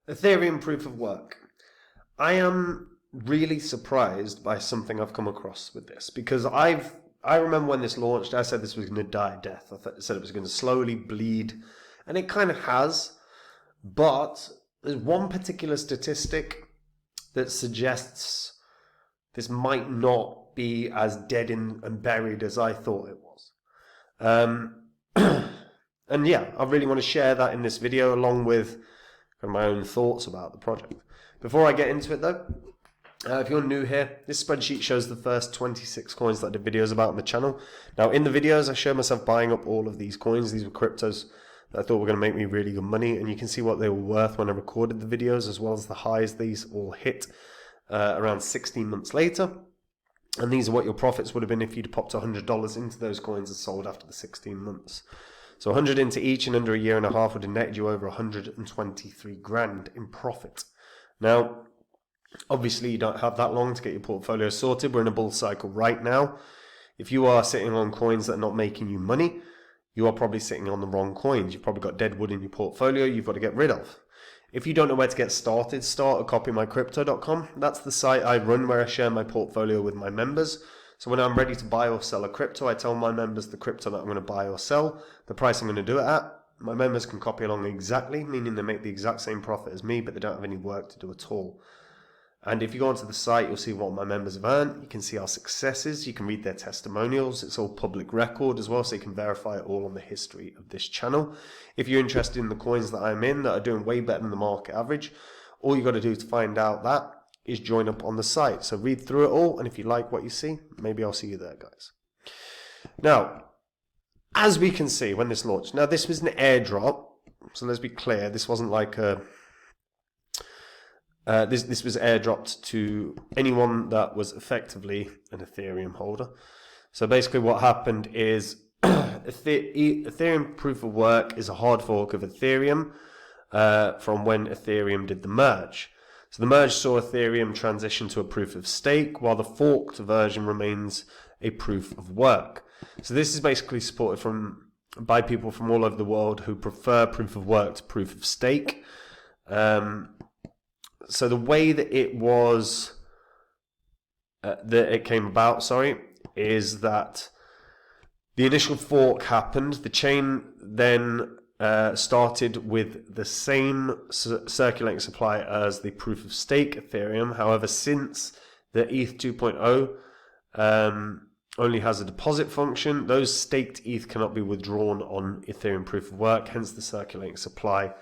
Ethereum proof of work. I am really surprised by something I've come across with this, because I remember when this launched, I said this was going to die a death. I said it was going to slowly bleed, and it kind of has. But there's one particular statistic that suggests this might not be as dead and buried as I thought it was. And yeah, I really want to share that in this video, along with my own thoughts about the project. Before I get into it though, if you're new here, this spreadsheet shows the first 26 coins that I did videos about on the channel. Now in the videos I showed myself buying up all of these coins. These were cryptos that I thought were going to make me really good money, and you can see what they were worth when I recorded the videos, as well as the highs these all hit around 16 months later. And these are what your profits would have been if you'd popped $100 into those coins and sold after the 16 months. So 100 into each in under a year and a half would have netted you over 123 grand in profit. Now, obviously you don't have that long to get your portfolio sorted. We're in a bull cycle right now. If you are sitting on coins that are not making you money, you are probably sitting on the wrong coins. You've probably got dead wood in your portfolio you've got to get rid of. If you don't know where to get started, start at copymycrypto.com. That's the site I run where I share my portfolio with my members. So when I'm ready to buy or sell a crypto, I tell my members the crypto that I'm going to buy or sell, the price I'm going to do it at. My members can copy along exactly, meaning they make the exact same profit as me, but they don't have any work to do at all. And if you go onto the site, you'll see what my members have earned. You can see our successes. You can read their testimonials. It's all public record as well, so you can verify it all on the history of this channel. If you're interested in the coins that I'm in that are doing way better than the market average, all you got to do to find out that is join up on the site. So read through it all, and if you like what you see, maybe I'll see you there, guys. Now, as we can see when this launched, now this was an airdrop, so let's be clear, this wasn't like a this was airdropped to anyone that was effectively an Ethereum holder. So basically what happened is Ethereum proof of work is a hard fork of Ethereum from when Ethereum did the merge. So the merge saw Ethereum transition to a proof of stake, while the forked version remains a proof of work. So this is basically supported by people from all over the world who prefer proof of work to proof of stake. So the way that it came about, is that the initial fork happened. The chain then started with the same circulating supply as the proof of stake Ethereum. However, since the ETH 2.0 only has a deposit function, those staked ETH cannot be withdrawn on Ethereum proof of work. Hence, the circulating supply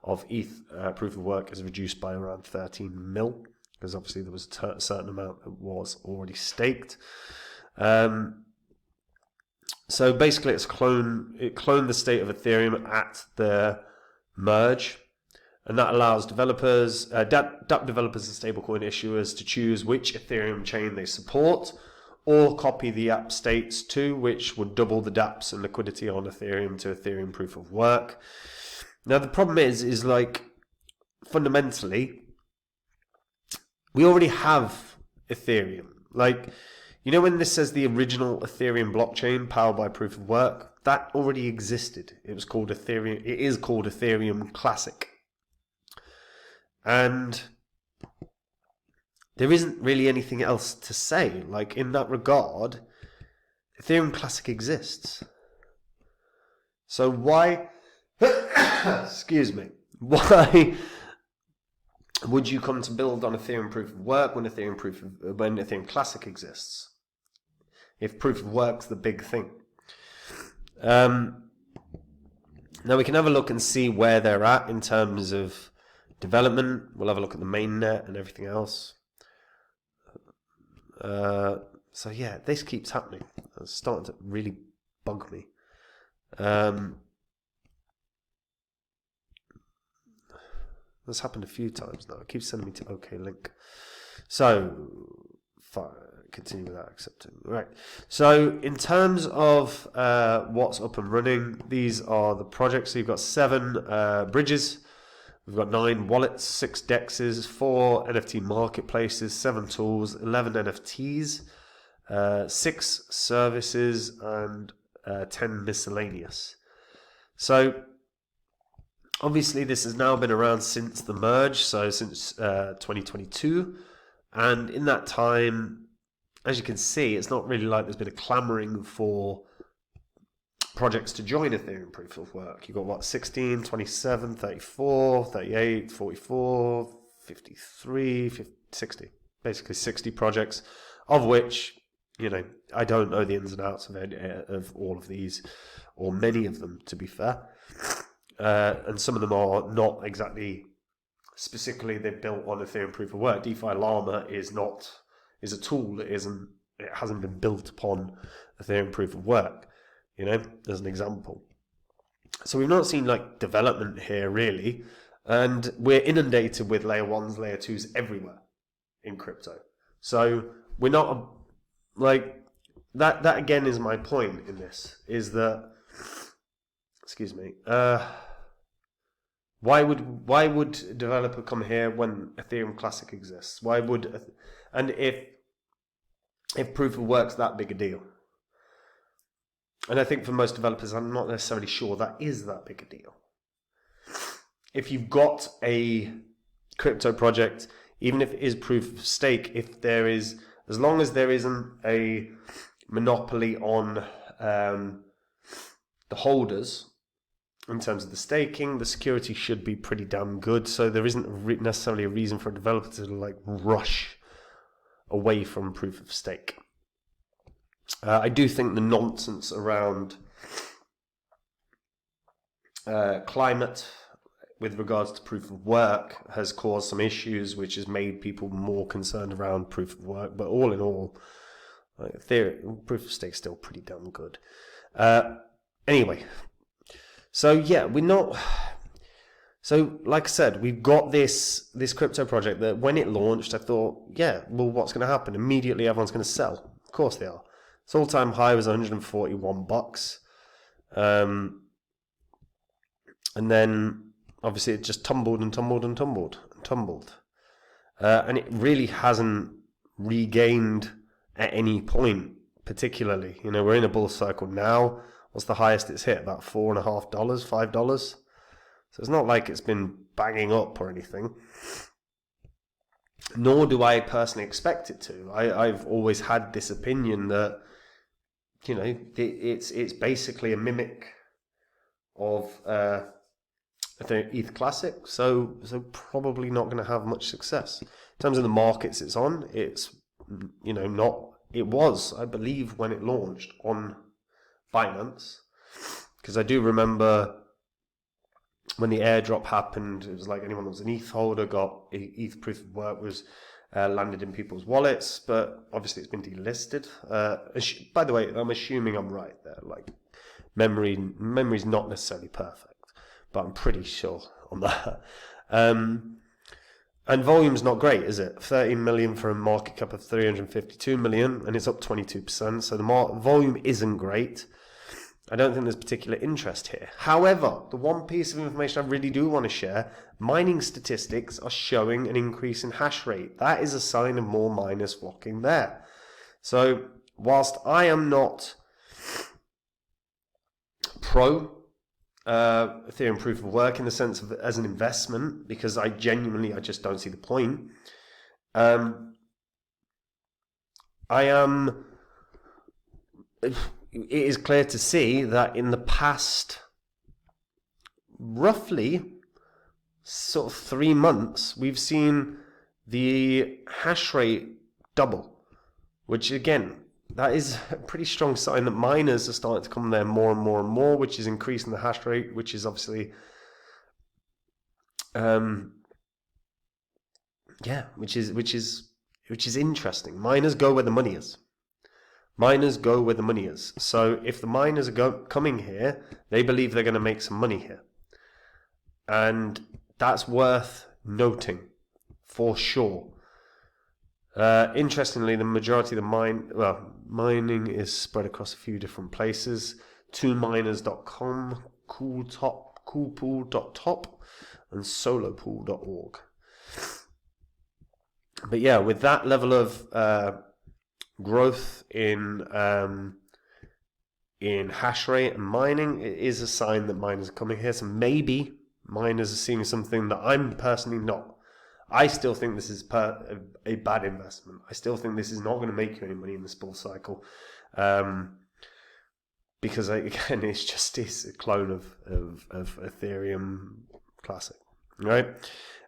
of ETH proof of work is reduced by around 13 mil, because obviously there was a certain amount that was already staked. So basically it cloned the state of Ethereum at the merge, and that allows developers, dApp developers and stablecoin issuers to choose which Ethereum chain they support, or copy the app states too, which would double the dApps and liquidity on Ethereum to Ethereum proof of work. Now the problem is like, fundamentally, we already have Ethereum. Like, you know when this says the original Ethereum blockchain powered by proof of work, that already existed. It was called Ethereum. It is called Ethereum Classic. And there isn't really anything else to say. Like, in that regard, Ethereum Classic exists. So why, excuse me, why would you come to build on Ethereum proof of work when Ethereum Classic exists? If proof of work's the big thing. Now we can have a look and see where they're at in terms of development. We'll have a look at the mainnet and everything else. So yeah, this keeps happening. It's starting to really bug me. That's happened a few times now. It keeps sending me to OK link. So, fine. Continue without accepting. Right. So, in terms of what's up and running, these are the projects. So, you've got 7 bridges. We've got 9 wallets, 6 dexes, 4 NFT marketplaces, 7 tools, 11 NFTs, 6 services, and 10 miscellaneous. So, Obviously, this has now been around since the merge, so since 2022. And in that time, as you can see, it's not really like there's been a clamoring for projects to join Ethereum Proof of Work. You've got what, 16, 27, 34, 38, 44, 53, 50, 60. Basically 60 projects, of which, you know, I don't know the ins and outs of all of these, or many of them, to be fair. And some of them are not exactly specifically they're built on Ethereum Proof of Work. DeFi Llama is a tool. It hasn't been built upon Ethereum Proof of Work, you know, as an example. So we've not seen like development here really, and we're inundated with layer 1s, layer 2s everywhere in crypto. So we're not like that again is my point in this, is that, excuse me, why would a developer come here when Ethereum Classic exists? Why would, and if proof of work's that big a deal? And I think for most developers, I'm not necessarily sure that is that big a deal. If you've got a crypto project, even if it is proof of stake, as long as there isn't a monopoly on the holders in terms of the staking, the security should be pretty damn good. So there isn't necessarily a reason for a developer to like rush away from proof of stake. I do think the nonsense around climate with regards to proof of work has caused some issues, which has made people more concerned around proof of work. But all in all, proof of stake is still pretty damn good. Anyway, so yeah, we're not. So like I said, we've got this crypto project that when it launched, I thought, yeah, well, what's going to happen? Immediately, everyone's going to sell. Of course they are. Its all-time high was $141. And then obviously it just tumbled and tumbled and tumbled and tumbled. And it really hasn't regained at any point, particularly. You know, we're in a bull cycle now. What's the highest it's hit? About $4.50, $5. So it's not like it's been banging up or anything. Nor do I personally expect it to. I've always had this opinion that, you know, it's basically a mimic of ETH Classic, so probably not going to have much success. In terms of the markets it's on, it's, you know, not, it was, I believe, when it launched on Binance, because I do remember when the airdrop happened, it was like anyone that was an ETH holder got ETH proof of work was landed in people's wallets, but obviously it's been delisted. By the way, I'm assuming I'm right there. Like memory's not necessarily perfect, but I'm pretty sure on that. And volume's not great, is it? 13 million for a market cap of 352 million, and it's up 22%. So the volume isn't great. I don't think there's particular interest here. However, the one piece of information I really do want to share, mining statistics are showing an increase in hash rate. That is a sign of more miners flocking there. So whilst I am not pro Ethereum proof of work in the sense of as an investment, because I just don't see the point. It is clear to see that in the past roughly sort of 3 months, we've seen the hash rate double, which again, that is a pretty strong sign that miners are starting to come there more and more and more, which is increasing the hash rate, which is obviously, which is interesting. Miners go where the money is. Miners go where the money is. So if the miners are coming here, they believe they're going to make some money here. And that's worth noting for sure. Interestingly, the majority of the mining is spread across a few different places. 2miners.com, coolpool.top, and solopool.org. But yeah, with that level of growth in hash rate and mining, it is a sign that miners are coming here. So maybe miners are seeing something that I'm personally not. I still think this is a bad investment. I still think this is not going to make you any money in this bull cycle. Because again, it's a clone of Ethereum Classic, right?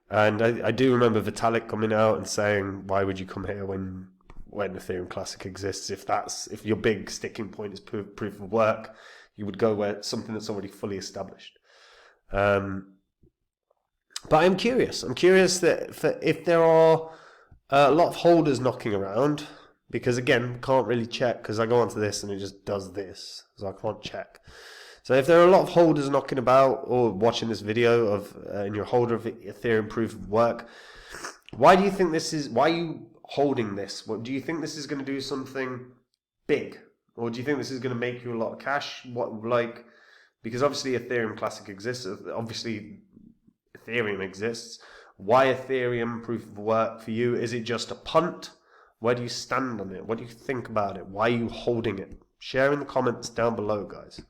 And I do remember Vitalik coming out and saying, "Why would you come here when Ethereum Classic exists? If your big sticking point is proof of work, you would go where something that's already fully established." But I'm curious. I'm curious that if there are a lot of holders knocking around. Because again, can't really check because I go onto this and it just does this, so I can't check. So if there are a lot of holders knocking about or watching this video and you're a holder of Ethereum proof of work, why do you think this is? Why are you holding this? What do you think this is going to do something big, or do you think this is going to make you a lot of cash? Because obviously Ethereum Classic exists. Obviously Ethereum exists. Why Ethereum proof of work for you? Is it just a punt? Where do you stand on it? What do you think about it? Why are you holding it? Share in the comments down below, guys.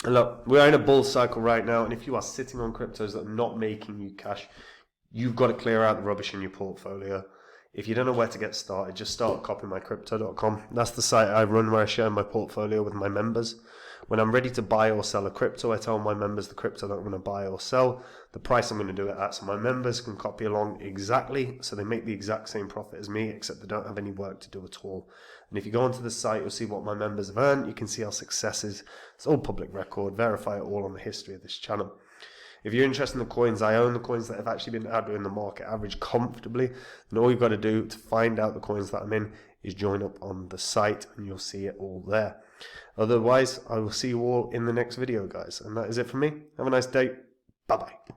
And look, we're in a bull cycle right now, and if you are sitting on cryptos that are not making you cash, you've got to clear out the rubbish in your portfolio. If you don't know where to get started, just start copymycrypto.com. That's the site I run where I share my portfolio with my members. When I'm ready to buy or sell a crypto, I tell my members the crypto that I'm going to buy or sell, the price I'm going to do it at, so my members can copy along exactly, so they make the exact same profit as me, except they don't have any work to do at all. And if you go onto the site, you'll see what my members have earned. You can see our successes. It's all public record. Verify it all on the history of this channel. If you're interested in the coins, I own the coins that have actually been out doing the market average comfortably. And all you've got to do to find out the coins that I'm in is join up on the site and you'll see it all there. Otherwise, I will see you all in the next video, guys. And that is it for me. Have a nice day. Bye-bye.